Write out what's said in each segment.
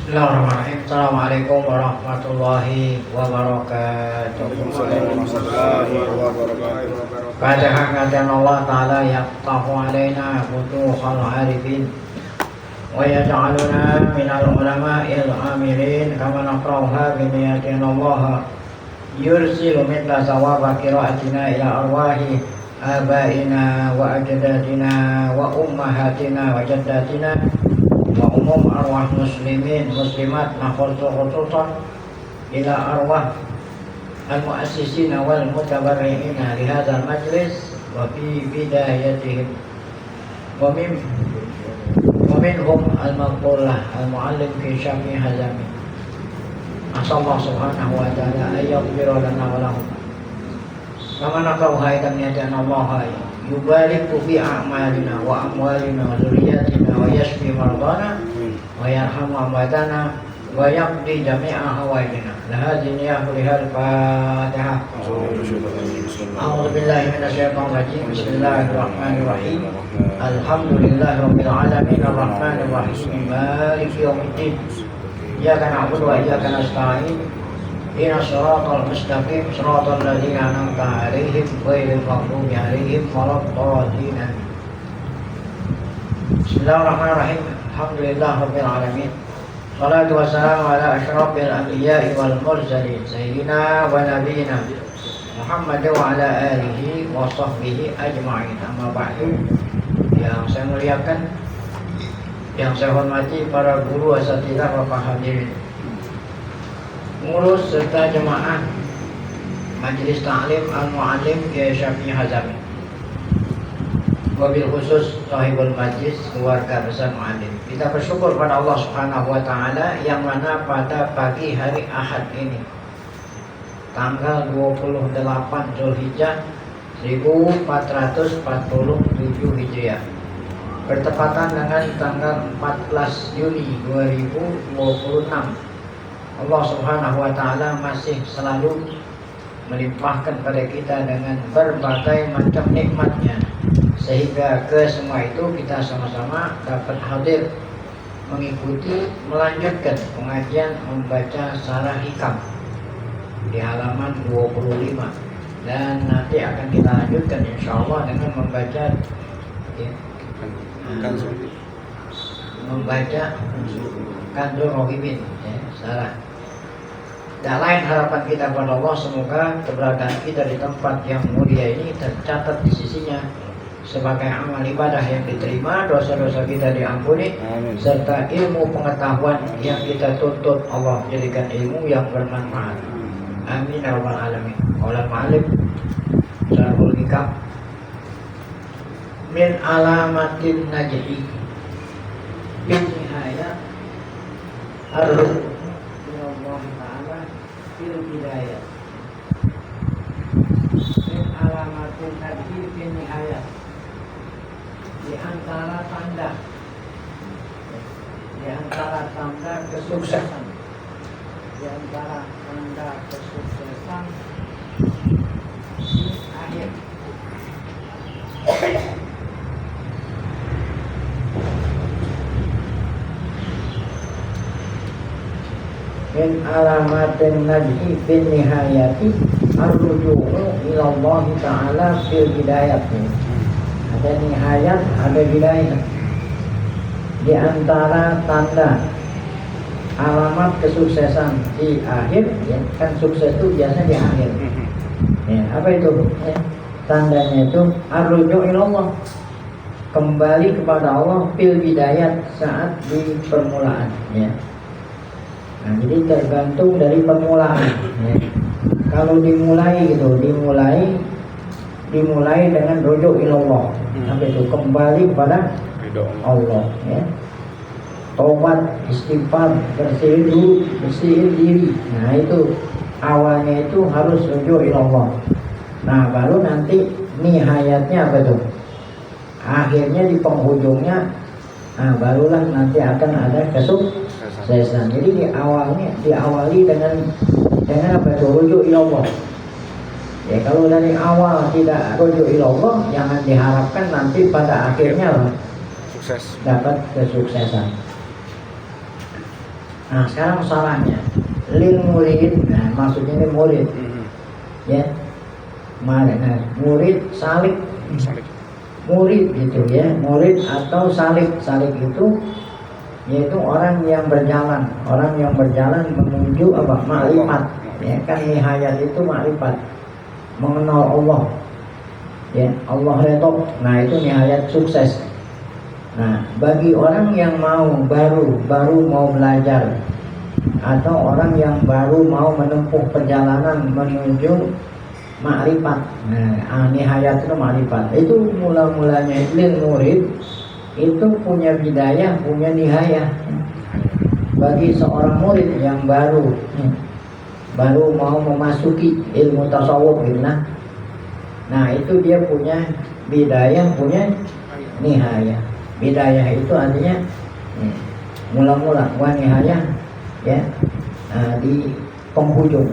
Bismillahirrahmanirrahim. Assalamualaikum warahmatullahi wabarakatuh. Fatihah kata Allah Ta'ala yaqtahu alaina futuhal arifin wa yaj'aluna minal ulama'il amilin kama naqra'uha bi niyatin Allah yursilu mithla sawaba qira'atina ila arwahi abaina wa ajdadina wa ummahatina wa jaddatina wa umum arwah muslimin muslimat khususan ila arwah al-muassisina wal mutabarri'ina li hadzal majlis wa fi bidayatihim wa minhum al-maqbulah al-muallim fi syami hazami asallahu subhanahu wa ta'ala ayyaghfira lana wa lahum kama naqra'u hayatan niatan Allah yubariku fi a'malina wa amwalina wa zuriyatina wa yashfi mardana wa yarhamu amwatana wa yaqdi jami'a hawaijina lahadhi niyahu lihal fatihah. A'udhu billahi minasyaitonir rajim. Bismillahirrahmanirrahim. Alhamdulillahi rabbil alamin arrahmanir rahim maliki yaumiddin iyyaka na'budu wa iyyaka nasta'in ihdinas siratal mustaqim siratal ladzina an'amta 'alaihim ghairil maghdubi 'alaihim waladdallin. Bismillahirrahmanirrahim. Alhamdulillahirabbil alamin. Shalatu wassalamu ala asyrafil anbiya'i wal mursalin sayyidina wa nabiyyina Muhammad wa ala alihi wa sahbihi ajma'in. Amma ba'du. Yang saya muliakan, yang saya hormati para guru asatidzah Bapak hadirin, pengurus serta jemaah Majelis Ta'lim Al-Mu'allim Kiai Syafi'i Hazami, wabil khusus sahibul majlis keluarga besar Mu'allim. Kita bersyukur pada Allah Subhanahu wa Ta'ala yang mana pada pagi hari Ahad ini tanggal 28 Zulhijjah 1447 Hijriah bertepatan dengan tanggal 14 Juni 2026. Allah Subhanahu wa Ta'ala masih selalu melimpahkan pada kita dengan berbagai macam nikmatnya, sehingga ke semua itu kita sama-sama dapat hadir mengikuti melanjutkan pengajian membaca Syarah Hikam di halaman 25, dan nanti akan kita lanjutkan insyaallah dengan membaca Kanzul Rohimin Syarah. Tak lain harapan kita pada Allah, semoga keberadaan kita di tempat yang mulia ini tercatat di sisinya sebagai amal ibadah yang diterima, dosa-dosa kita diampuni, serta ilmu pengetahuan yang kita tuntut Allah jadikan ilmu yang bermanfaat. Amin ya rabbal alamin. Qaulul mu'allif Syarhul Hikam min alamatin najhi bin nihayat Allah Ta'ala fil bidayah min alamatin najhi bin nihayat, di antara tanda kesuksesan, di akhir. Min alamatin najhi bin nihayati ar-ruju'u ila Allah Ta'ala fil bidayat. Ada nihayat, ada bidayat. Di antara tanda alamat kesuksesan di akhir, ya, kan sukses itu biasanya di akhir. Ya, apa itu? Ya, tandanya itu ar-ruju' ila Allah, kembali kepada Allah fil bidayat, saat di permulaan, ya. Nah, jadi tergantung dari permulaan. Ya. Kalau dimulai gitu, dimulai dengan rujuk ila Allah, sampai itu kembali kepada Allah, ya. Tobat, istighfar, bersihin diri. Nah, itu awalnya itu harus rujuk ila Allah. Nah, baru nanti nihayatnya apa tuh? Akhirnya di penghujungnya, nah barulah nanti akan ada kesuksesan. Jadi diawali dengan apa tuh? Rujuk ila Allah. Ya, kalau dari awal tidak rujuk ila Allah, jangan diharapkan nanti pada akhirnya dapat kesuksesan. Nah sekarang salahnya lil murid, nah maksudnya ini murid, ya, nah, murid salik, murid gitu ya, murid atau salik. Salik itu yaitu orang yang berjalan menuju apa, makrifat, ya kan, nihayat itu makrifat, mengenal Allah, ya, Allah redho. Nah itu nihayat sukses. Nah bagi orang yang baru mau belajar, atau orang yang baru mau menempuh perjalanan menuju makrifat, nah nihayat itu makrifat, itu mulanya lil murid itu punya bidayah, punya nihayah. Bagi seorang murid yang baru mau memasuki ilmu tasawuf gitu, nah itu dia punya bidayah, punya nihayah. Bidayah itu artinya mula-mula, wa nihayah ya, di penghujung.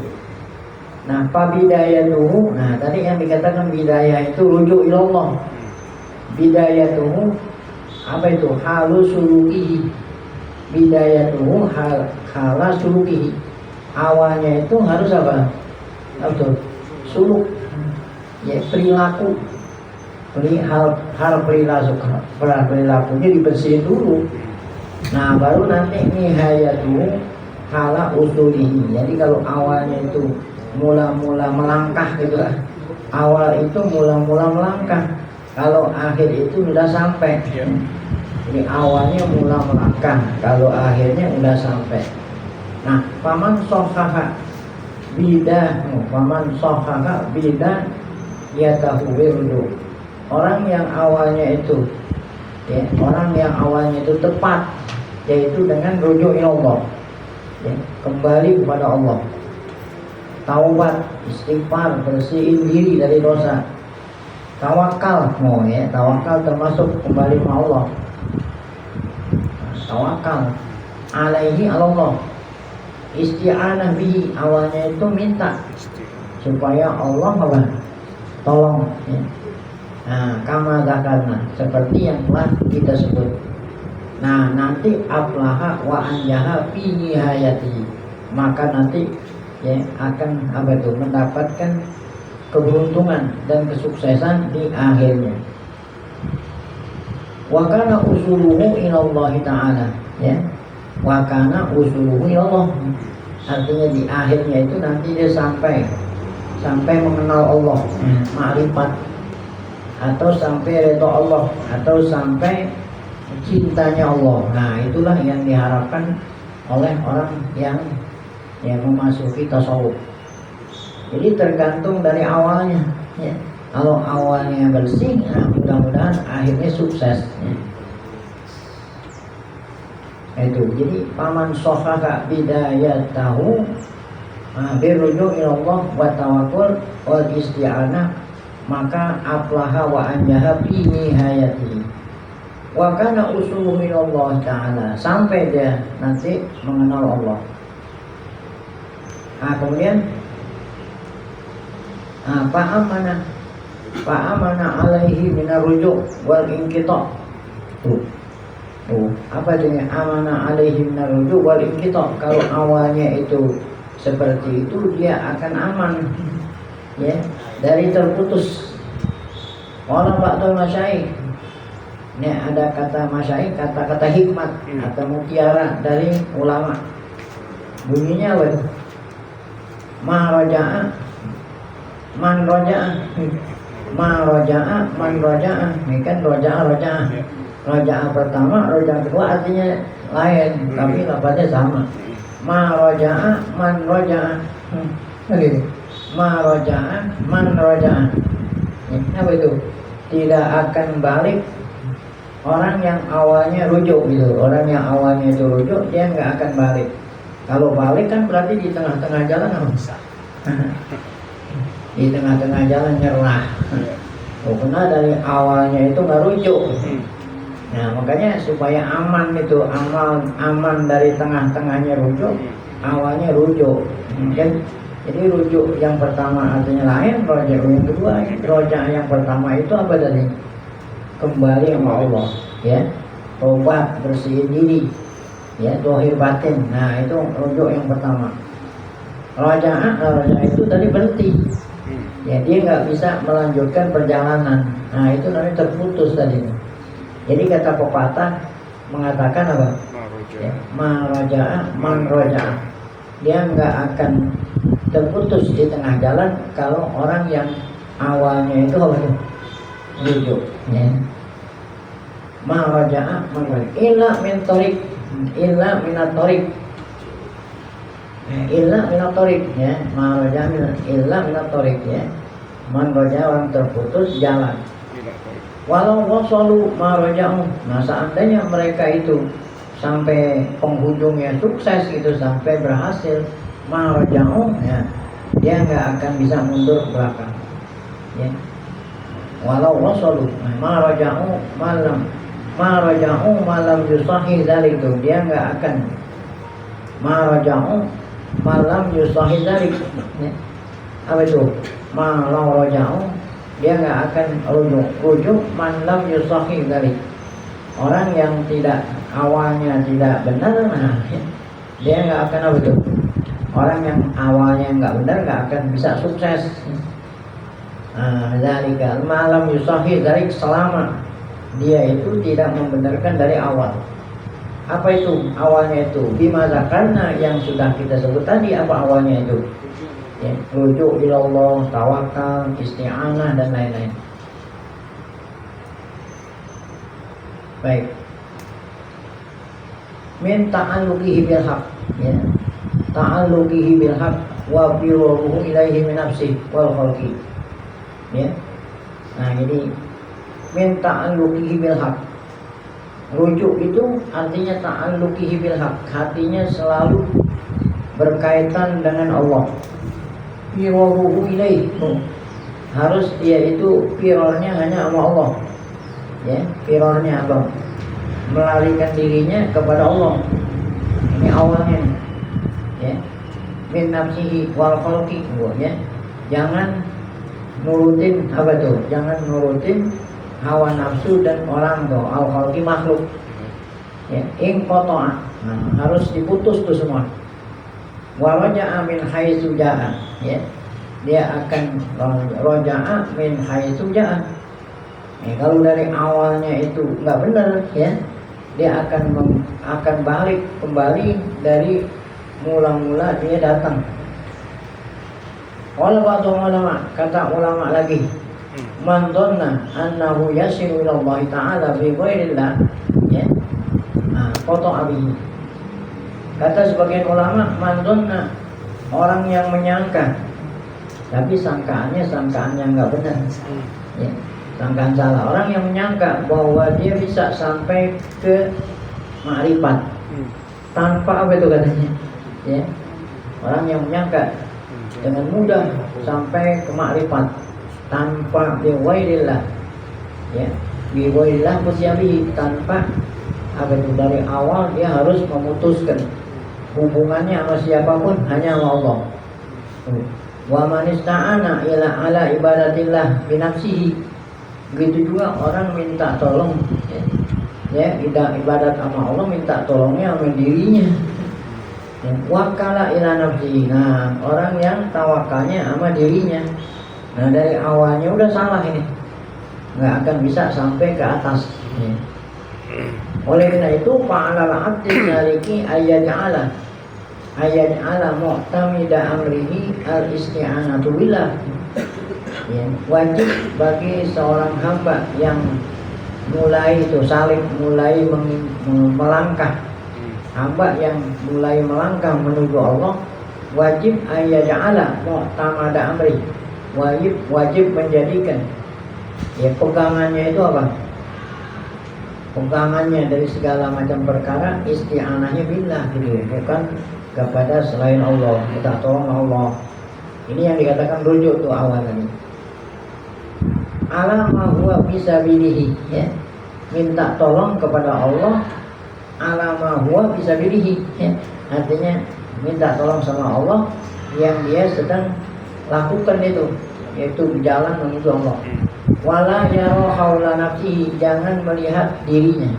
Nah pabidayatuhu, nah tadi yang dikatakan bidayah itu rujuk ilallah. Bidayatuhu apa itu? Halu sulukihi. Bidayatuhu hala sulukihi. Awalnya itu harus apa? Betul, suluk, ya, perilaku. Hal perilakunya dibersihin dulu. Nah baru nanti nihayatuhu hala usulihi. Jadi kalau awalnya itu mula-mula melangkah gitu lah, awal itu mula-mula melangkah, kalau akhir itu sudah sampai. Jadi awalnya mula melangkah, kalau akhirnya sudah sampai. Nah paman sohaha bidah ya tahu wirdu. Orang yang awalnya itu, ya, orang yang awalnya itu tepat, yaitu dengan rujuk Allah, ya, kembali kepada Allah, taubat, istighfar, bersihin diri dari dosa, tawakal, ya, tawakal termasuk kembali ke Allah. Tawakal alaihi Allah, isti'anah bihi, awalnya itu minta supaya Allah apa? Tolong, ya. Nah kama dzakarna, seperti yang telah kita sebut. Nah nanti aflaha wa anjaha fi nihayati, maka nanti, ya, akan apa itu, mendapatkan keberuntungan dan kesuksesan di akhirnya. Wa kana usuluhu ilallah ta'ala, ya, wa kana usuluhu ilallah, artinya di akhirnya itu nanti dia sampai mengenal Allah, makrifat, atau sampai redha Allah, atau sampai cintanya Allah. Nah itulah yang diharapkan oleh orang yang memasuki tasawuf. Jadi tergantung dari awalnya, ya. Kalau awalnya bersih, nah mudah-mudahan akhirnya sukses, ya. Itu jadi paman sohaka bidayatahu birrujuk ilallah wa tawakkul wal isti'anah, maka aflaha wa anjaha fi nihayatihi. Wa kana usuluhu ilallah ta'ala, sampai dia nanti mengenal Allah. Nah kemudian fa'amana alaihi minar rujuk wal inqita. Apa itu amana alaihi minar rujuk wal inqita? Kalau awalnya itu seperti itu, dia akan aman, ya, dari terputus. Orang ba'dul masyaikh, ini ada kata masyaikh, kata-kata hikmat atau mutiara dari ulama. Bunyinya apa itu? Man roja'a ini kan roja'a pertama, roja'a kedua artinya lain, tapi lafaznya sama. Ma roja'a man roja'a, begitu. Ma roja'a man roja'a, apa itu? Tidak akan balik orang yang awalnya rujuk gitu. Orang yang awalnya itu rujuk, dia nggak akan balik. Kalau balik kan berarti di tengah-tengah jalan nggak bisa. Di tengah-tengah jalan nyerah. Karena dari awalnya itu nggak rujuk. Nah makanya supaya aman itu, aman dari tengah-tengahnya rujuk, awalnya rujuk. Jadi rujuk yang pertama artinya lain, roja yang kedua, roja yang pertama itu apa tadi? Kembali sama Allah, ya, tobat, bersihin diri. ya, zahir batin. Nah itu rujuk yang pertama. Raja'ah itu tadi berhenti, ya dia nggak bisa melanjutkan perjalanan. Nah itu namanya terputus tadi. Jadi kata pepatah mengatakan apa? Ya, man raja'ah, dia nggak akan terputus di tengah jalan kalau orang yang awalnya itu apa tuh? Rujuk, ya. Man raja'ah illa min tariq, illa minatorik, illa minatorik, ya. Man raja'ah illa minatorik, ya. Man raja'ah orang terputus jalan. Walau wasalu ma raja'u. Nah seandainya mereka itu sampai penghujungnya sukses itu, sampai berhasil, ma raja'u, ya, dia nggak akan bisa mundur ke belakang, ya. Walau wasalu ma raja'u malam yusahi dzalik, itu dia nggak akan ma raja'u malam yusahi dzalik, ya. Apa itu? Malam raja'u, dia nggak akan rujuk malam yusahi dzalik. Orang yang tidak awalnya tidak benar, nah, dia nggak akan apa itu? Orang yang awalnya nggak benar nggak akan bisa sukses. Zalika malam yusahi dzalik, selama dia itu tidak membenarkan dari awal. Apa itu awalnya itu? Bima zakarna, yang sudah kita sebut tadi. Apa awalnya itu? Ya, rujuk ilallah, tawakal, isti'anah dan lain-lain. Baik. Min ta'alluqihi bil haq, ya. Ta'alluqihi bil haq wa biruhu ilaihi min nafsi wal khalqi. Ya. Nah, jadi min ta'alluqihi bil haq. Rujuk itu artinya ta'alluqihi bil haq, hatinya selalu berkaitan dengan Allah. Biruhu ilaihi, harus dia itu firarnya hanya sama Allah. Ya, firarnya apa? Melarikan dirinya kepada Allah. Ini awalnya, ya. Min nafsihi wal khalqi, ya. Jangan nurutin apa tuh? Jangan nurutin hawa nafsu dan orang tuh, al khalqi makhluk. Ya, in qata'a. Nah, harus diputus tuh semua. Wa raja'a min haitsu ja'a, ya. Dia akan raja'a min haitsu ja'a. Kalau dari awalnya itu nggak benar, ya, dia akan balik kembali dari mula-mula dia datang. Wala ba'du ulama, kata ulama lagi, man dhanna annahu yasilu ila Allah ta'ala bi ghairillah, ya. Nah, foto abi. Kata sebagian ulama, man dhanna, orang yang menyangka, tapi sangkaan yang nggak benar, ya. Sangkaan salah. Orang yang menyangka bahwa dia bisa sampai ke ma'rifat tanpa apa itu katanya, ya. Orang yang menyangka dengan mudah sampai ke ma'rifat tanpa biwairillah, ya, biwairillah musyabihi, tanpa apa itu, dari awal dia harus memutuskan hubungannya sama siapapun, hanya sama Allah. Wa man ista'ana ila ala ibadatillah bi nafsihi. Begitu juga orang minta tolong, ya, ibadat sama Allah, minta tolongnya sama dirinya. Ya, wakala ila nafsihi. Nah, orang yang tawakalnya sama dirinya. Nah, dari awalnya udah salah ini, nggak akan bisa sampai ke atas, ya. Oleh karena itu fa'alal abdi syariki ayat'ala mu'tamida amrihi al-isti'anatu billah. Ya, wajib bagi seorang hamba yang mulai itu salib, mulai melangkah, hamba yang mulai melangkah menuju Allah, wajib ayat'ala mu'tamada amri, wajib menjadikan, ya, pegangannya itu apa? Pegangannya dari segala macam perkara isti'anahnya billah, gitu, bukan kepada selain Allah, minta tolong Allah. Ini yang dikatakan rujuk tuh awalnya. Alama huwa bisabilihi, ya, minta tolong kepada Allah. Alama huwa bisabilihi, ya, artinya minta tolong sama Allah yang dia sedang lakukan itu, yaitu berjalan menuju Allah. Wala yara haula nafsihi, jangan melihat dirinya,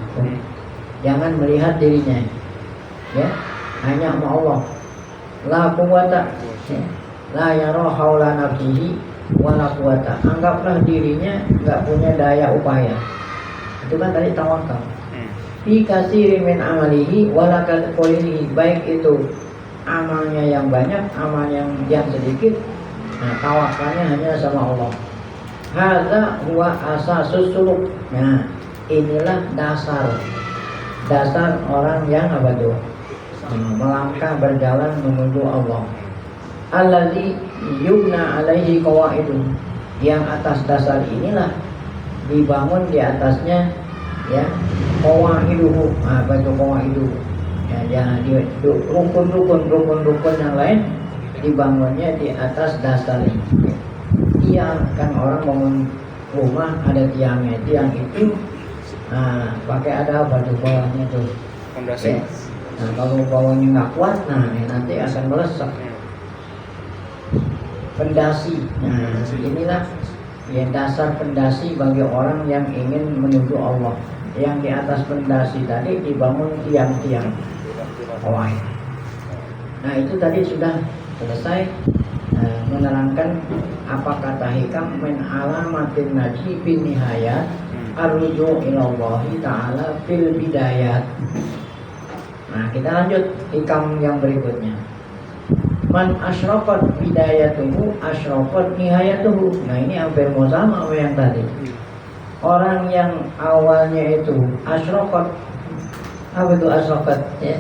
jangan melihat dirinya. ya, hanya sama Allah. La quwata, ya. La yara haula nafsihi wala quwata. Anggaplah dirinya nggak punya daya upaya. Itu kan tadi tawakal. Fi katsirin min amalihi wala qalihi, baik itu amalnya yang banyak, amal yang sedikit. Nah, tawakalnya hanya sama Allah. Hadza huwa asasus suluk. Nah, inilah dasar orang yang apa tuh? Melangkah berjalan menuju Allah. Allazi yubna alaihi qawaidun, yang atas dasar inilah dibangun di atasnya ya qawaiduhu. Apa itu qawaiduhu? Ya, jangan di rukun-rukun yang lain dibangunnya di atas dasar ini. Tiang kan orang bangun rumah ada tiangnya, tiang itu pakai ada apa tuh bawahnya tuh fondasi. Ya. Nah, kalau bawahnya nggak kuat, nah nanti akan meleset. Pendasi, nah inilah ya dasar pendasi bagi orang yang ingin menuju Allah. Yang di atas pendasi tadi dibangun tiang-tiang. Nah itu tadi sudah selesai menerangkan apa kata hikam min alamatin naji bin nihayat arruju ilallahi ta'ala fil bidayat. Nah kita lanjut hikam yang berikutnya. Man asyrafat bidayatuhu asyrafat nihayatuhu. Nah ini hampir mau sama sama yang tadi. Orang yang awalnya itu asyrafat, apa itu asyrafat ya?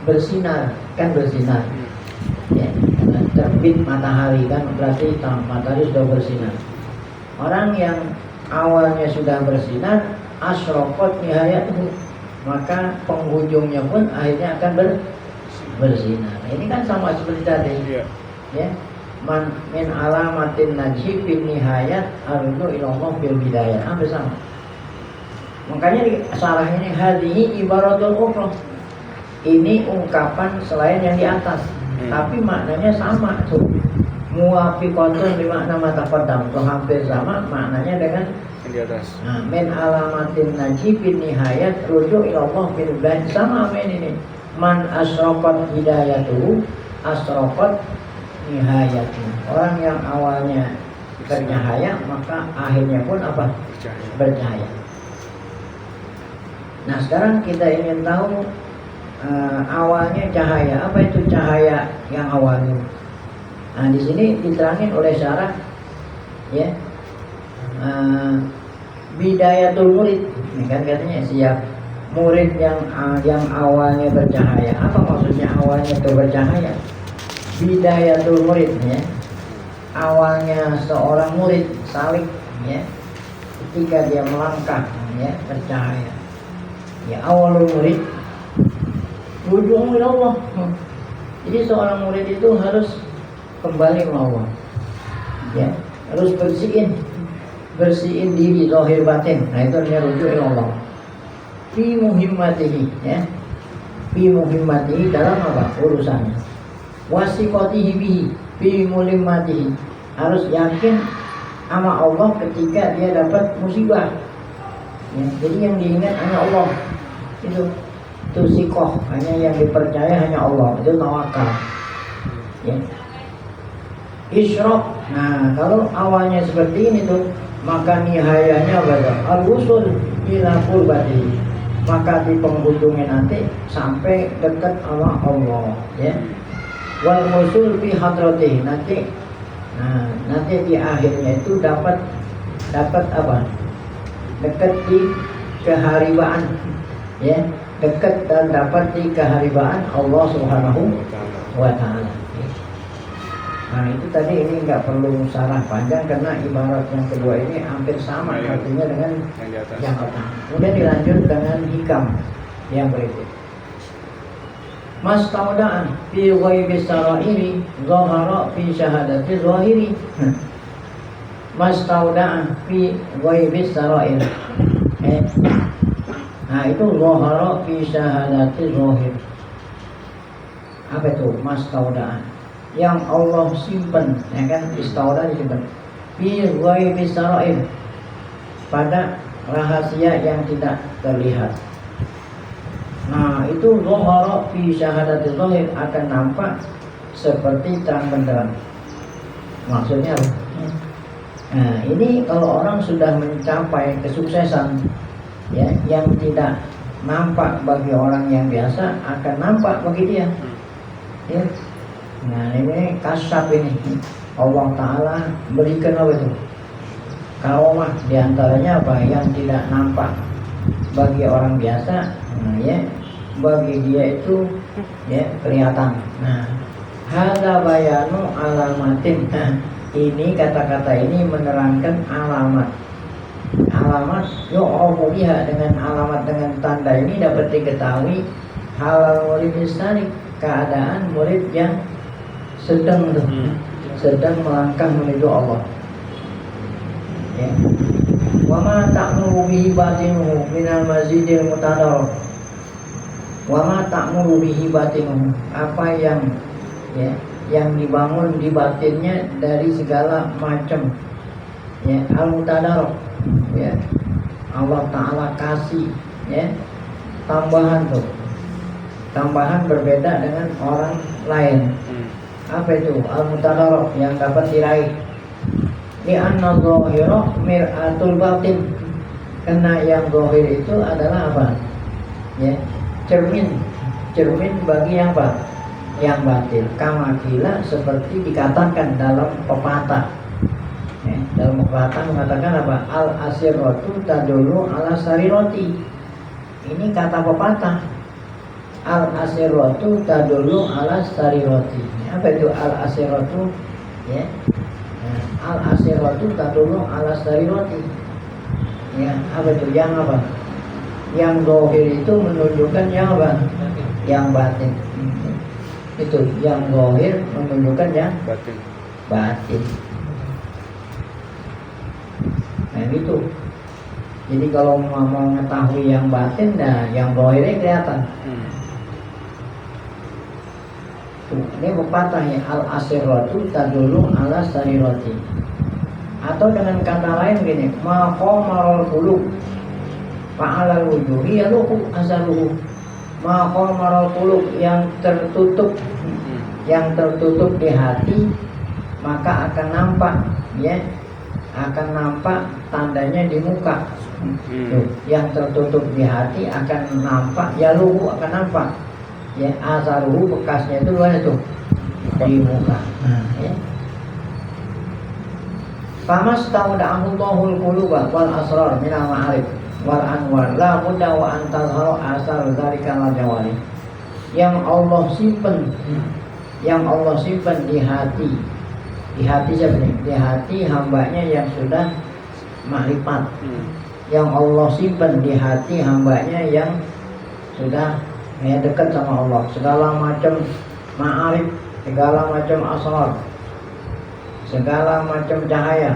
Bersinar, kan bersinar ya, terbit matahari kan berarti matahari sudah bersinar. Orang yang awalnya sudah bersinar asyrafat nihayatuhu, maka penghujungnya pun akhirnya akan bersinar. Ini kan sama seperti tadi ya, man min alamatin najib bin nihayat arju ilallah bil bidayah, hampir sama. Makanya di salah ini hadhihi ibaratul ukhra, ini ungkapan selain yang di atas, tapi maknanya sama tuh. Muwafiqatun bi makna mataqaddam, tuh hampir sama maknanya dengan yang di atas. Nah, min alamatin najib bin nihayat ruju ilallah bil bidayah, sama ini. Man asrafat hidayatuhu asrafat nihayatuhu. Orang yang awalnya bercahaya maka akhirnya pun apa? Bercahaya. Nah sekarang kita ingin tahu awalnya cahaya. Apa itu cahaya yang awalnya? Nah di sini diterangin oleh syarah ya, bidayatul murid. Ini kan katanya siap murid yang awalnya bercahaya. Apa maksudnya awalnya itu bercahaya? Bidayatul murid ya, awalnya seorang murid salik ya, ketika dia melangkah ya bercahaya ya, awalul murid ujung Allah. Jadi seorang murid itu harus kembali ke Allah ya, harus bersihin diri zahir batin. Nah itu artinya rujuk ila Allah. Fi muhimmatihi ya, fi muhimmatihi dalam apa urusannya, wasiqatihi bihi fi mulimmatihi, harus yakin sama Allah ketika dia dapat musibah ya. Jadi yang diingat hanya Allah, itu sikoh, hanya yang dipercaya hanya Allah, itu tawakal ya. Isyraq, nah kalau awalnya seperti ini tuh, maka nihayanya pada al-wusul ila qurbatihi, maka di penghujungnya nanti sampai dekat sama Allah ya. Wal wusul fi hadratihi, nanti di akhirnya itu dapat apa? Dekat di keharibaan ya, dekat dan dapat di keharibaan Allah Subhanahu wa taala. Nah itu tadi ini nggak perlu sarah panjang karena ibarat yang kedua ini hampir sama artinya dengan yang pertama. Kemudian dilanjut dengan hikam yang berikut. Mastaudaan fi ghaibis sarairi zahara fi syahadati zahiri. Mastaudaan fi ghaibis sarair. Nah itu zahara fi syahadati zahir. Apa itu mastaudaan? Yang Allah simpan, ya kan, istauda disimpan fi ghaibis sarair, pada rahasia yang tidak terlihat. Nah itu zahara fi syahadatil zahir, akan nampak seperti terang benderang. Maksudnya apa? Nah, ini kalau orang sudah mencapai kesuksesan, ya, yang tidak nampak bagi orang yang biasa akan nampak bagi dia. Ya. Nah, ini kasyaf ini. Allah Ta'ala berikan apa itu? Karomah, diantaranya apa? Yang tidak nampak bagi orang biasa, nah, ya, bagi dia itu ya kelihatan. Nah, hadza bayanu alamatin. Nah, ini kata-kata ini menerangkan alamat. Alamat yu'rafu biha, dengan alamat, dengan tanda ini dapat diketahui halal murid istani, keadaan murid yang sedang melangkah menuju Allah. Ya. Wa ma ta'muru bihi batinuhu minal mazidil mutadar. Wa ma ta'muru bihi batinuhu, apa yang ya, yang dibangun di batinnya dari segala macam ya al-mutadar, ya, Allah Ta'ala kasih ya tambahan tuh, tambahan berbeda dengan orang lain. Apa itu al-mutadar yang dapat diraih? Li anna dhahira mir'atul batin, karena yang zahir itu adalah apa ya, cermin bagi yang apa, yang batin. Kama kila, seperti dikatakan dalam pepatah ya, dalam pepatah mengatakan apa, al asiratu tadullu ala sariroti. Ini kata pepatah, al asiratu tadullu ala sariroti. Apa itu al asiratu ya? Al asiratu tadullu ala sariroti. Ya, apa itu? Yang apa? Yang zahir itu menunjukkan yang apa? Yang batin. Itu yang zahir menunjukkan yang batin. Nah itu. Jadi kalau mau mengetahui yang batin, nah yang zahirnya kelihatan. Ini pepatahnya al asiratu tadullu ala sarirati. Atau dengan kata lain gini, ma qamarul qulub fa'alal wujuhi yaluhu asaluhu. Ma qamarul qulub, yang tertutup di hati, maka akan nampak ya, akan nampak tandanya di muka. Tuh, yang tertutup di hati akan nampak, yaluhu akan nampak ya, asaluhu bekasnya itu luar itu di muka. Ya. Famas ta'udahullahu quluba wal asrar minal ma'arif wal anwar la budda wa antazharu asar dzalika al jawari. Yang Allah simpan di hati siapa nih? Di hati hambanya yang sudah makrifat. Yang Allah simpan di hati hambanya yang sudah ya, dekat sama Allah. Segala macam ma'arif, segala macam asrar, segala macam cahaya.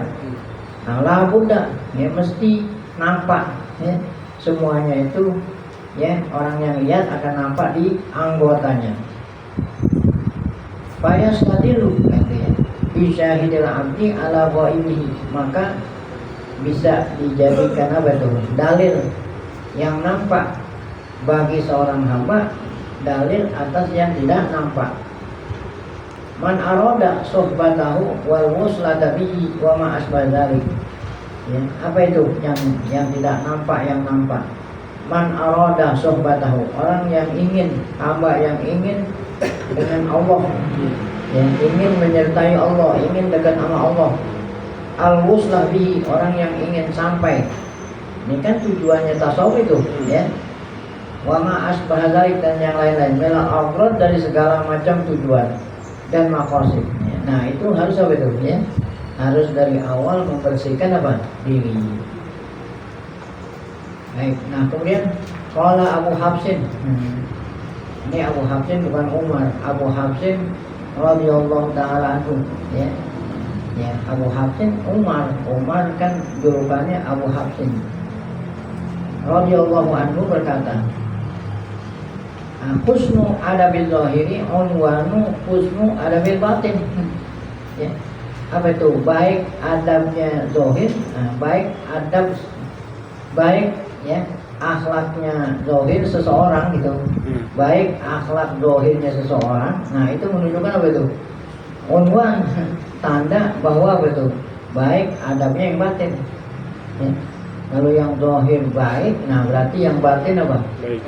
Nah, la budda ya, mesti nampak ya, semuanya itu ya, orang yang lihat akan nampak di anggotanya. Fayastadilu ya, bisyahidil abdi ala ghaibihi, maka bisa dijadikan apa itu? Dalil yang nampak bagi seorang hamba, dalil atas yang tidak nampak. Man arada sohbatahu wal muslata bihi wa ma asbah dzalik. Ya, apa itu yang tidak nampak, yang nampak? Man arada sohbatahu, orang yang ingin, hamba yang ingin dengan Allah, yang ingin menyertai Allah, ingin dekat sama Allah. Al muslah bihi, orang yang ingin sampai. Ini kan tujuannya tasawuf itu, ya. Wa ma asbah dzalik, dan yang lain-lain, mela afrad, dari segala macam tujuan dan maqasid. Nah, itu harus apa itu ya? Harus dari awal membersihkan apa? Diri. Baik. Nah, kemudian qala Abu Hafsin. Ini Abu Hafsin bukan Umar. Abu Hafsin radhiyallahu taala anhu ya. Ya, Abu Hafsin Umar. Umar kan julukannya Abu Hafsin. Radhiyallahu anhu berkata, husnu adabil zahiri unwanu husnu adabil batin. Ya. Apa itu? Baik adabnya zahir, baik adab baik ya akhlaknya zahir seseorang gitu, baik akhlak zahirnya seseorang, nah itu menunjukkan apa itu? Unwan, tanda bahwa apa itu? Baik adabnya yang batin. Ya. Kalau yang zahir baik, nah berarti yang batin apa? Baik.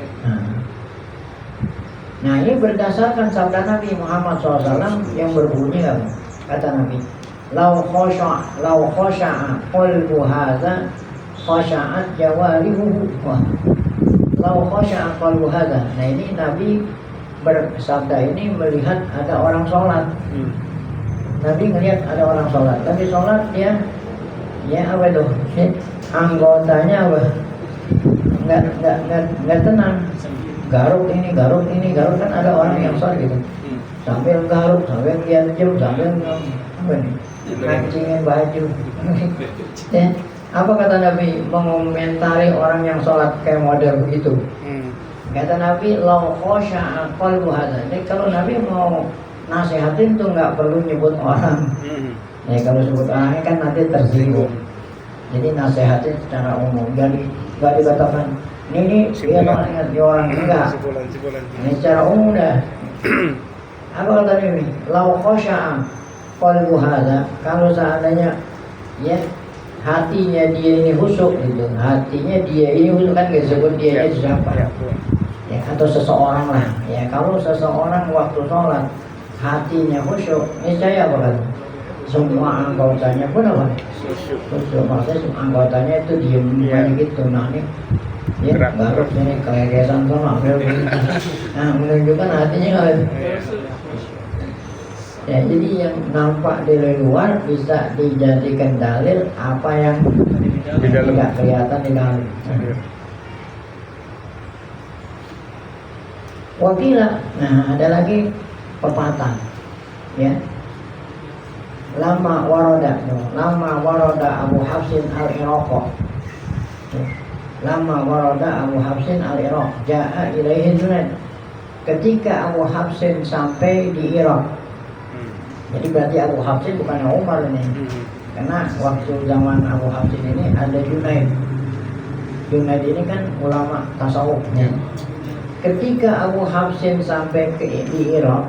Nah ini berdasarkan sabda Nabi Muhammad SAW yang berbunyi apa? Kata Nabi, lau khosha'a qalbu hadza khasha'at jawarihuhu. Lau khosha'a qalbu hadza. Nah ini Nabi bersabda ini melihat ada orang sholat. Nabi ngelihat ada orang sholat, tapi sholat dia ya apa itu? Anggotanya apa? Nggak tenang. Garuk ini kan ada orang yang sholat gitu. Sambil garuk, sambil lihat jam, sambil apa nih? Mancingin baju. Ya, apa kata Nabi mengomentari orang yang sholat kayak model begitu? Kata Nabi, lau khosha'a qalbu hadza. Jadi kalau Nabi mau nasihatin tuh nggak perlu nyebut orang. Ya kalau sebut orangnya kan nanti tersinggung. Jadi nasihatin secara umum. Jadi nggak dikatakan ini dia ingat dia orang enggak. Ini secara umum dah. Apa kata Nabi? Lau khosha'a qalbu hadza. Kalau seandainya ya hatinya dia ini khusyuk gitu, hatinya dia ini khusyuk kan nggak disebut dia ini siapa ya, atau seseorang lah ya. Kalau seseorang waktu sholat hatinya khusyuk, niscaya apa kan? Semua anggotanya pun apa? Khusyuk. Maksudnya semua anggotanya itu diem gitu. Nah ini ya baru ini kelegesan sama nah menunjukkan hatinya kan. Ya, jadi yang nampak dari luar bisa dijadikan dalil apa yang tidak kelihatan di dalam. Wakila, nah ada lagi pepatah, ya. Lama waroda Abu Hafsin al-Iraq. Lama waroda Abu Hafsin al-Iraq. Ja'a ilaihi Junaid. Ketika Abu Hafsin sampai di Irak. Jadi berarti Abu Hafsin bukan Umar ini. Karena waktu zaman Abu Hafsin ini ada Junaid. Junaid ini kan ulama tasawuf ya. Ketika Abu Hafsin sampai di Irak,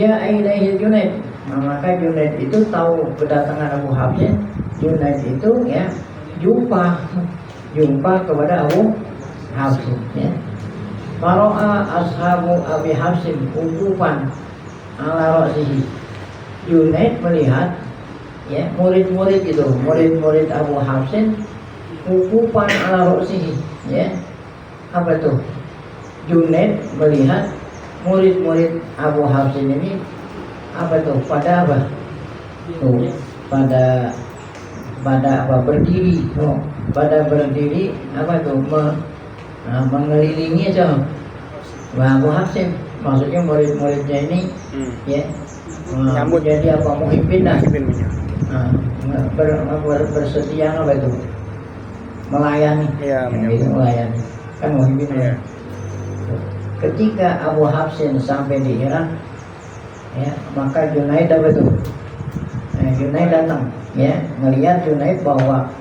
ja'a ilaihi Junaid. Nah, maka Junaid itu tahu kedatangan Abu Hafsin. Junaid itu ya jumpa kepada Abu Hafsin ya. Faro'a ashabu Abi Hafsin ukupan ala ra'sihi. Junaid melihat ya murid-murid itu, murid-murid Abu Hafsin ukupan ala ra'sihi ya. Apa tuh? Junaid melihat murid-murid Abu Hafsin ini apa tuh? Pada apa? Tuh, pada apa? Berdiri, tuh. Pada berdiri apa tuh? Mengelilingi aja. Abu Hafsin, maksudnya murid-muridnya ini ya jadi apa? Muhibbin lah. Bersedia apa itu? Melayani. Ya, gitu, melayani. Kan muhibbin ya. Ketika Abu Hafsin sampai di Irak ya, maka Junaid apa itu? Junaid datang ya, melihat Junaid bahwa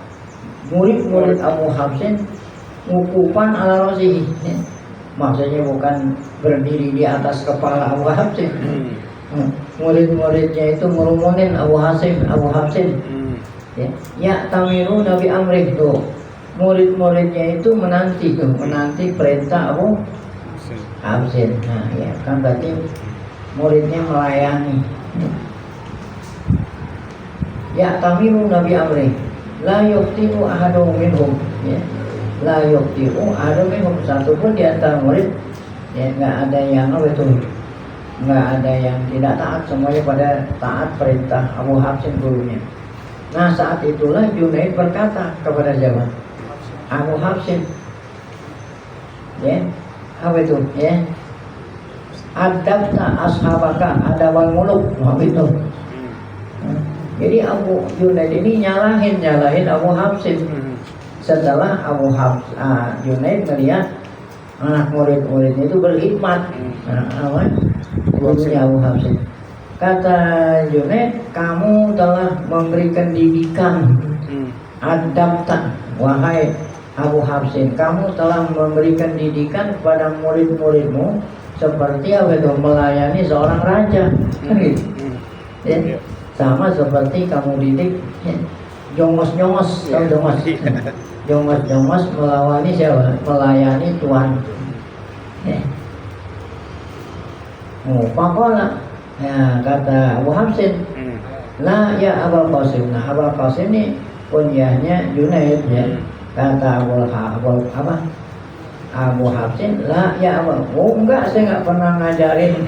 murid-murid Abu Hafsin wukupan ala ra'sihi ya. Maksudnya bukan berdiri di atas kepala Abu Hafsin. Murid-muridnya itu merumunin Abu Hafsin ya tamiru Nabi Amri tuh. Murid-muridnya itu menanti perintah Abu Hafsin. Nah ya kan berarti muridnya melayani. Ya tamiru Nabi Amri la yuqti'u ahadun minhum ya. La yuqti'u ahadun minhum, satu pun di antara murid ya enggak ada yang apa itu? Enggak ada yang tidak taat, semuanya pada taat perintah Abu Hafsin gurunya. Nah saat itulah Junaid berkata kepada siapa? Abu Hafsin ya apa itu ya, adabta ashabaka adabal muluk itu. Jadi Abu Junaid ini nyalahin Abu Hafsin. Setelah Abu Hafsin Junaid melihat anak murid-muridnya itu berkhidmat gurunya Abu Hafsin. Kata Junaid, kamu telah memberikan didikan adabta, wahai Abu Hafsin, kamu telah memberikan didikan kepada murid-muridmu seperti apa itu, melayani seorang raja, kan gitu. Ya. Sama seperti kamu didik jongos-jongos, tahu jongos? Jongos-jongos melayani siapa? Melayani Tuhan. Ya. Oh, pakola. Ya, kata Abu Hafsin, la ya Abul Qasim. Nah, Abul Qasim ini kunyahnya Junaid ya. Kata Abu Hafsin, la ya Abul. Oh enggak, saya enggak pernah ngajarin.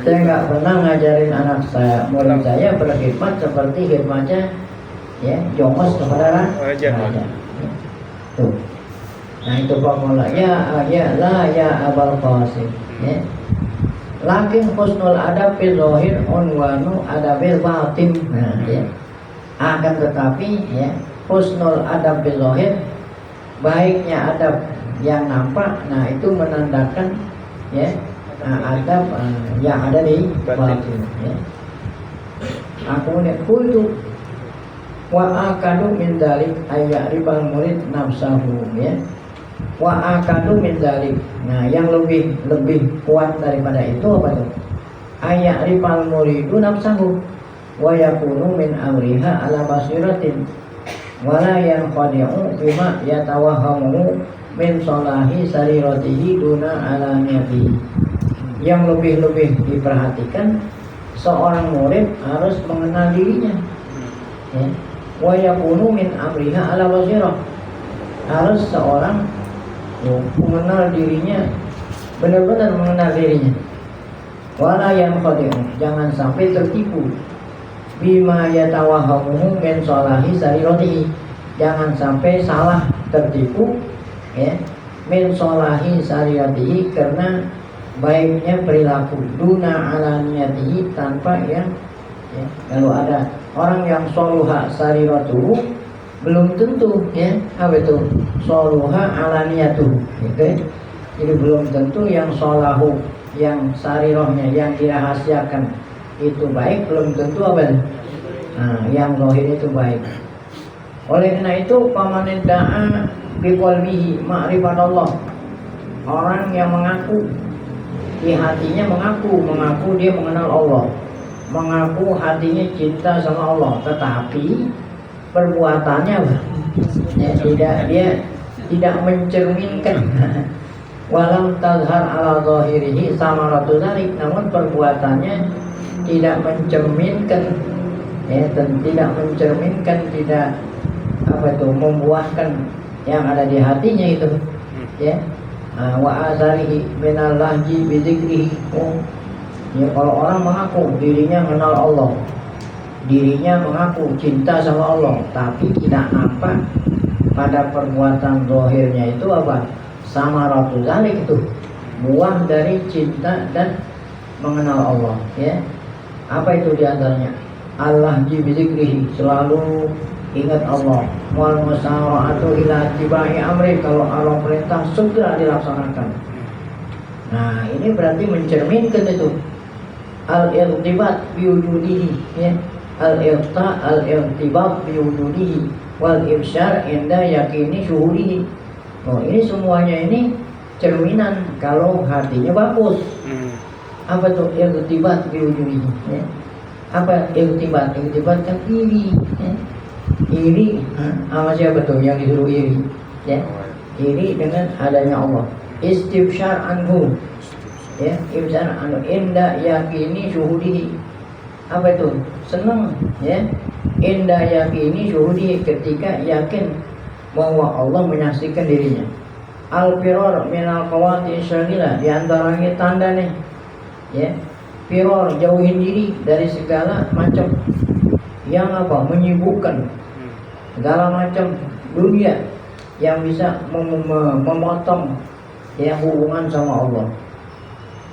Saya enggak pernah ngajarin anak saya, murid saya berkhidmat seperti khidmatnya ya jongos kepada raja. Tuh. Nah itu pakola. Ya la ya Abul Qasim. Ya. Lakin husnul adab fil zahir unwanu adabil batin. Nah, ya. Akan tetapi ya, husnul adab fil zahir, baiknya adab yang nampak, nah itu menandakan ya adab yang ada di batin ya. Aku kultu wa akadu min dalik ayyaribal murid nafsahu ya. Wa akadu min dalik. Nah, yang lebih kuat daripada itu apa tuh? Ayat rifal muridu nafsahu wa yakunu min amriha ala basiratin wala yanqadi'u bima yatawahhamu min salahi sariratihi duna alaniyatihi. Yang lebih diperhatikan, seorang murid harus mengenal dirinya ya. Wa yakunu min amriha ala basirah, harus seorang mengenal dirinya, benar-benar mengenal dirinya. Wala yanqadi'u, jangan sampai tertipu bima yatawahhamu min salahi sariratihi, jangan sampai salah tertipu ya min salahi sariratihi, karena baiknya perilaku, duna alaniyatihi, tanpa yang ya, kalau ada orang yang soluha sariratuhu, belum tentu ya apa itu soluha alaniyatuhu gitu. Jadi belum tentu yang solahu, yang sarirohnya, yang dirahasiakan itu baik, belum tentu apa yang zahir itu baik. Oleh karena itu paman da'a biqalbihi ma'rifatullah, orang yang mengaku di hatinya, mengaku dia mengenal Allah, mengaku hatinya cinta sama Allah, tetapi perbuatannya ya, dia tidak mencerminkan walam tazhar ala zahirihi samaratu dzalik, namun perbuatannya tidak mencerminkan ya, dan tidak mencerminkan, tidak apa itu membuahkan yang ada di hatinya itu ya. Wa azarihi minal lahji bi dzikrihi. Ya, kalau orang mengaku dirinya mengenal Allah, dirinya mengaku cinta sama Allah, tapi tidak nampak pada perbuatan zahirnya itu apa? Samaratu dzalik, itu buah dari cinta dan mengenal Allah ya. Apa itu diantaranya? Allah bi dzikrihi, selalu ingat Allah. Wal musara'atu ila tibai amri, kalau Allah perintah segera dilaksanakan. Nah, ini berarti mencerminkan itu al-irtibat biwujudihi ya. Al-irtibat biwujudihi wal ibsyar inda yakini syuhurihi. Oh, ini semuanya ini cerminan kalau hatinya bagus. Apa tuh irtibat biwujudihi ya? Apa irtibat? Irtibat kan iri ya. Iri sama siapa tuh yang disuruh iri ya? Iri dengan adanya Allah. Istibsyar anhu ya, ibsyar anhu inda yakini syuhudihi. Apa itu? Senang ya. Inda yakini syuhudihi, ketika yakin bahwa Allah menyaksikan dirinya. Al-firar minal qawati syaghilah, di antaranya tanda nih ya. Firar, jauhin diri dari segala macam yang apa? Menyibukkan, segala macam dunia yang bisa memotong ya hubungan sama Allah.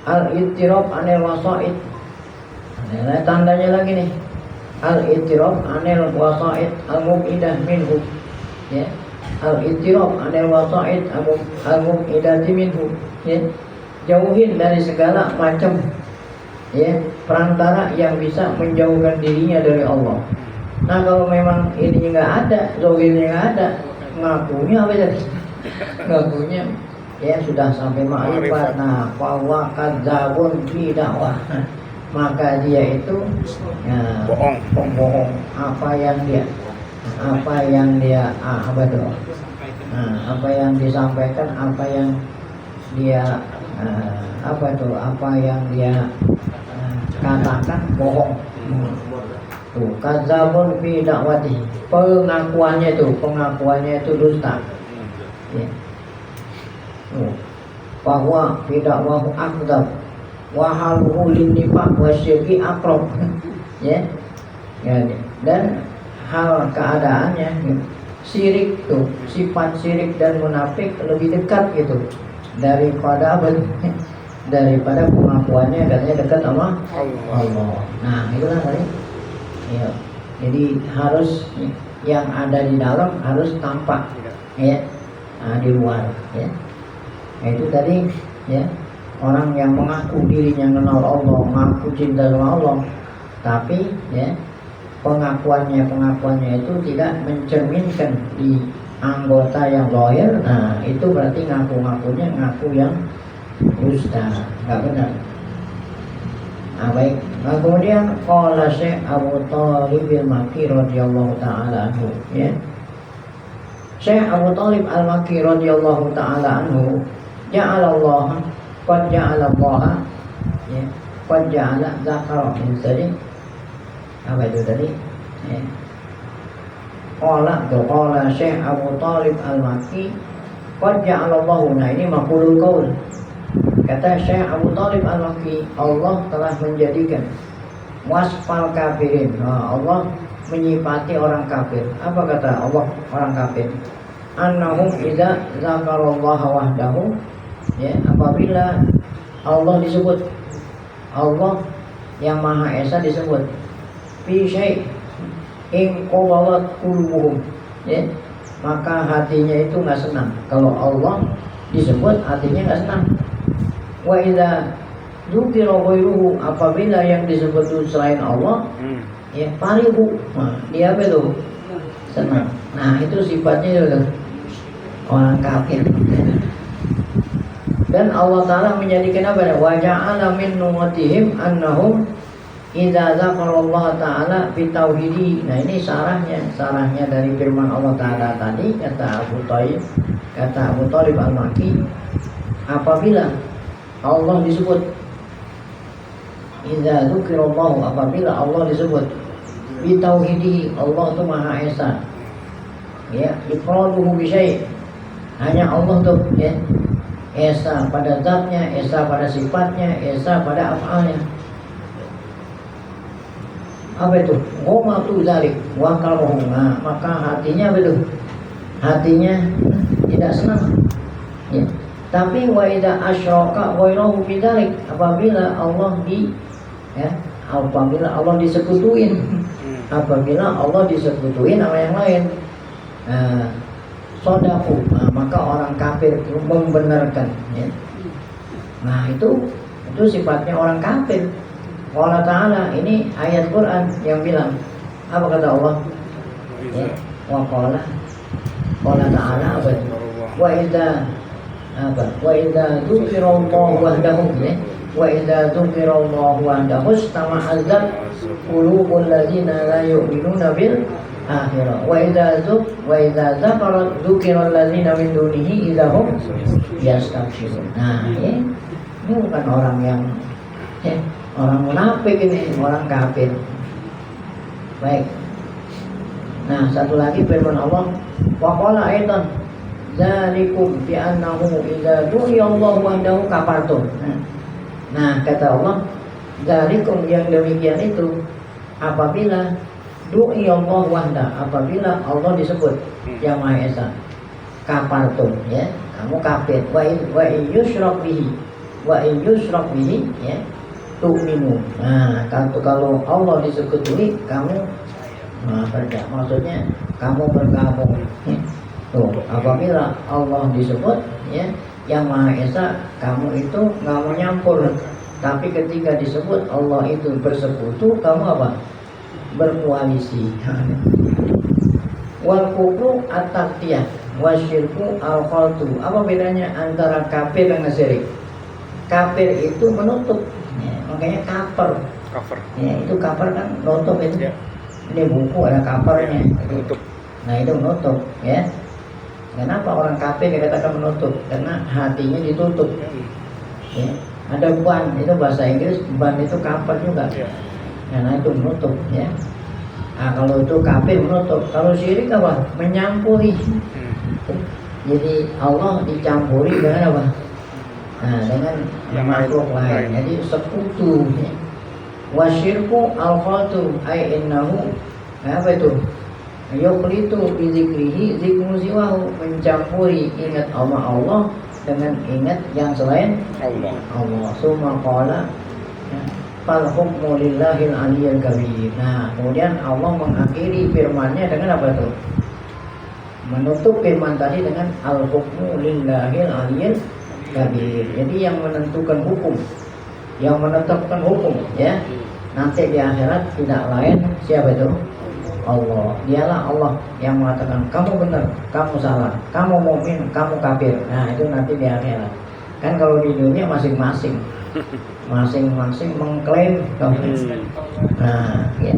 Al-ittirab anil wasaid. Nah, tandanya lagi nih. Al-ittirab anil wasaid al-mubidah minhu ya. Al-ittirab anil wasaid al-mubidah minhu ya. Jauhin dari segala macam ya perantara yang bisa menjauhkan dirinya dari Allah. Nah, kalau memang ini nggak ada, zahirnya nggak ada, ngakunya apa tadi? Ngakunya ya sudah sampai ma'rifat. Nah, bahwa kadzabun fi dakwah. Maka dia itu ya, bohong. Apa yang dia apa yang disampaikan, apa yang dia katakan bohong. Tuh, kadzabun fi dakwati. Pengakuannya itu dusta. Ya. Bahwa fi dakwahu akdzab wa haluhu linnifaq wa syirki aqrab. Ya. Dan hal keadaannya syirik tuh, sifat syirik dan munafik lebih dekat gitu daripada pengakuannya katanya dekat sama Allah. Nah, itulah tadi. Ya. Jadi harus yang ada di dalam harus tampak ya. Nah, di luar ya. Nah, itu tadi ya. Orang yang mengaku dirinya kenal Allah, mengaku cinta sama Allah, tapi ya pengakuannya itu tidak mencerminkan di anggota yang zahir. Nah, itu berarti ngaku-ngakunya ngaku yang dusta, nggak benar. Nah, baik. Nah, kemudian qala Syekh Abu Thalib al-Makki radhiyallahu taala anhu ya. Syekh Abu Thalib al-Makki radhiyallahu taala anhu ja'alallah qad ja'alallah ya, qad ja'ala dzakara min tadi. Apa itu tadi? Ya. Qala Syekh Abu Thalib al-Makki qad ja'alallahu. Nah, ini maqulul qaul. Kata Syekh Abu Thalib al-Makki, Allah telah menjadikan wasfal kafirin. Nah, Allah menyifati orang kafir. Apa kata Allah orang kafir? Annahum idza dzakarallaha wahdahu. Ya, apabila Allah disebut, Allah yang Maha Esa disebut, fi syai' in qawalat qulubuhum, ya, maka hatinya itu nggak senang. Kalau Allah disebut hatinya nggak senang. Wa idza dzukira ghairuhu, apabila yang disebut itu selain Allah, ya farihu, nah, dia apa itu? Senang. Nah, itu sifatnya itu orang kafir. Dan Allah Ta'ala menjadikan apa? Wa ja'ala min nuwatihim annahum idza dzakarallaha ta'ala bi tauhidi. Nah, ini sarahnya dari firman Allah Ta'ala tadi, kata Abu Thalib al-Makki, apabila Allah disebut, idza dzukirallahu, apabila Allah disebut bi tauhidi, Allah itu Maha Esa. Ya, ifraduhu bi syai', hanya Allah tuh ya. Esa pada zatnya, esa pada sifatnya, esa pada af'alnya. Apa itu? Gomatu zalik wa karohum. Nah, maka hatinya apa itu? Hatinya tidak senang. Ya. Tapi wa idza asyraka ghairuhu bidzalik, apabila Allah disekutuin, apabila Allah disekutuin sama yang lain. Sodaku, nah, maka orang kafir itu membenarkan ya. Nah, itu sifatnya orang kafir. Allah Ta'ala, ini ayat Quran yang bilang, apa kata Allah ya? Wa qala Ta'ala apa? Wa idza dzukirallahu wahdahu ya. Wa idza dzukirallahu wahdahu istama'azzat qulubul ladzina la yu'minuna bil akhirah. Wa idza dzukira alladzina min dunihi idahum yastabshirun. Nah, ini bukan orang yang orang munafik, ini orang kafir. Baik. Nah, satu lagi firman Allah, wa qala aidan dzalikum bi annahu idza du'iya Allahu wahdahu kafartum. Nah, kata Allah, dzalikum, yang demikian itu apabila du'i Allah wahda, apabila Allah disebut yang Maha Esa, kafartum ya, kamu kafir. Wa yusyrak bihi ya, tu'minu. Nah, kalau Allah disekutuai, kamu maksudnya kamu bergabung. Tuh, apabila Allah disebut ya yang Maha Esa, kamu itu nggak mau nyampur. Tapi ketika disebut Allah itu bersekutu, kamu apa? Berkoalisi. Wal kufru at-taqiyah. Wasyirku al-khaltu. Apa bedanya antara kafir dengan syirik? Kafir itu menutup, ya, makanya cover. Ya, itu cover kan nutup itu. Ya. Ini buku ada covernya. Menutup. Nah itu menutup, ya. Kenapa orang kafir dikatakan menutup? Karena hatinya ditutup. Ya. Ada ban, itu bahasa Inggris, ban itu cover juga. Karena itu menutup, ya. Nah, kalau itu kafir menutup, kalau syirik apa? Menyampuri. Jadi Allah dicampuri dengan apa? Nah, dengan makhluk lain. Jadi sekutu. Ya. Wasyirku al-khatu ay innahu. Apa itu? Yuqlitu bi dzikrihi dzikru siwahu, mencampuri ingat Allah dengan ingat yang selain Allah. Summa qala fal hukmu lillahil aliyyil kabir. Nah, kemudian Allah mengakhiri firman-Nya dengan apa itu? Menutup firman tadi dengan al hukmu lillahil aliyyil kabir. Jadi yang menentukan hukum, yang menetapkan hukum, ya. Nanti di akhirat tidak lain siapa itu? Allah. Dialah Allah yang mengatakan kamu benar, kamu salah, kamu mukmin, kamu kafir. Nah, itu nanti di akhirat. Kan kalau di dunia masing-masing mengklaim kafir. Nah, ya.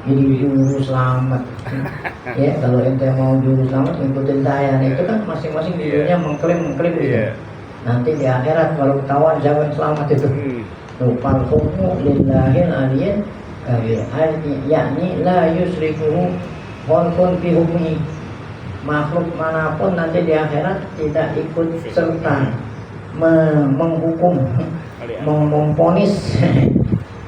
Jadi juru selamat. Ya, kalau ente mau juru selamat ikutin saya. Nah, itu kan masing-masing di dunia mengklaim gitu. Nanti di akhirat kalau ketahuan siapa yang selamat itu. Fal hukmu lillahil aliyyil kabir. Yakni la yusrikuhu khalqun fi hukmi. Makhluk manapun nanti di akhirat tidak ikut serta menghukum, memponis.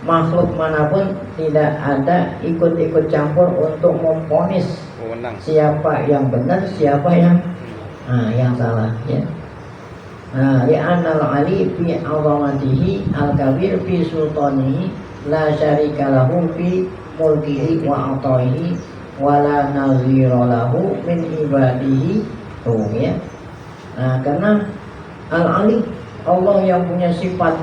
Makhluk manapun tidak ada ikut-ikut campur untuk memponis siapa yang benar, siapa yang salah, ya. Li'anna al-ali fi 'azamatihi al-kabir fi sultanihi la syarika lahu fi mulkihi wa 'ataihi wa la nazira lahu min ibadihi. Tuh, ya. Nah, karena al-ali, Allah yang punya sifat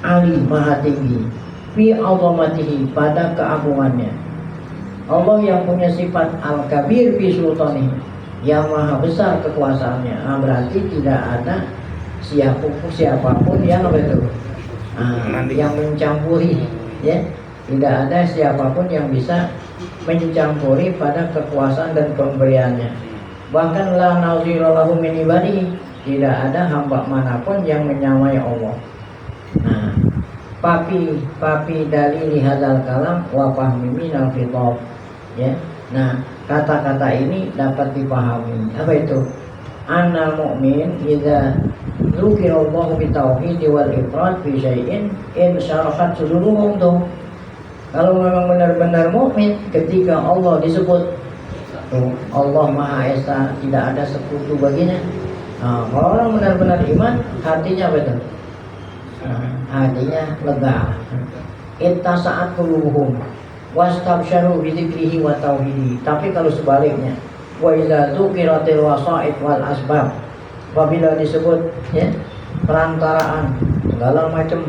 ali, maha tinggi, fi 'azamatihi, pada keagungannya. Allah yang punya sifat al-kabir fi sultanihi, yang maha besar kekuasaannya. Berarti tidak ada siapapun yang yang mencampuri, ya. Tidak ada siapapun yang bisa mencampuri pada kekuasaan dan pemberiannya. Bahkan la nazira lahu min ibadihi, tidak ada hamba manapun yang menyamai Allah. Nah, papi dalili hadzal kalam wa fahmi minal khitab, ya. Nah, kata-kata ini dapat dipahami. Apa itu? Annal mu'min idza dzukirallahu bitauhid wal ifrad fi syai'in in syarafat suduruhum. Kalau memang benar-benar mukmin, ketika Allah disebut, Allah Maha Esa, tidak ada sekutu baginya. Nah, kalau orang benar-benar iman, hatinya apa itu? Hatinya lega. Ittasa'at qulubuhum wastabsyaru bi dzikrihi wa tauhidi. Tapi kalau sebaliknya, wa idza dzukiratil wasa'id wal asbab, apabila disebut, ya, perantaraan segala macam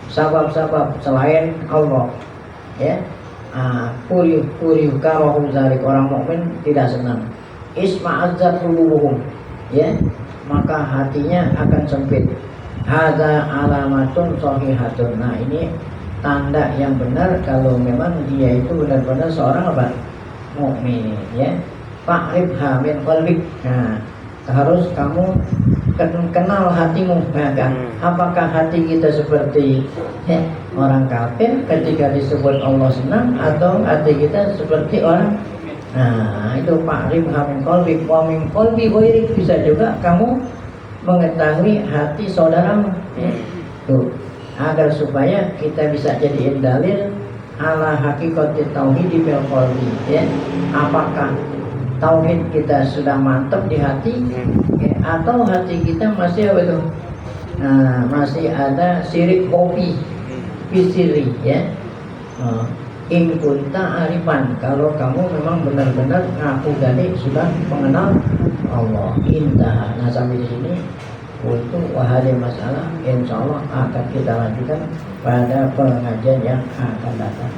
sabab-sabab selain Allah, ya, puri karahu zalik, orang mukmin tidak senang. Isma'azzat qulubuhum, ya, maka hatinya akan sempit. Hadza alamatun shahihatun. Nah, ini tanda yang benar kalau memang dia itu benar-benar seorang apa? Mukmin, ya. Fa'rifha min qalbik. Nah, harus kamu kenal hatimu, ya kan? Apakah hati kita seperti, ya, orang kafir ketika disebut Allah senang, atau hati kita seperti orang? Nah, itu fa'rifha min qalbik wa min qalbi ghairik. Bisa juga kamu mengetahui hati saudaramu, ya. Tuh, agar supaya kita bisa jadiin dalil ala hakikat tauhid bil qalbi, ya. Apakah tauhid kita sudah mantap di hati, ya, atau hati kita masih apa itu? Nah, masih ada sirik kopi pisiri, ya. In kunta arifan, kalau kamu memang benar-benar ngaku tadi sudah mengenal Allah. Indah. Nah, sampai di sini untuk wahai masalah, insya Allah akan kita lanjutkan pada pengajian yang akan datang.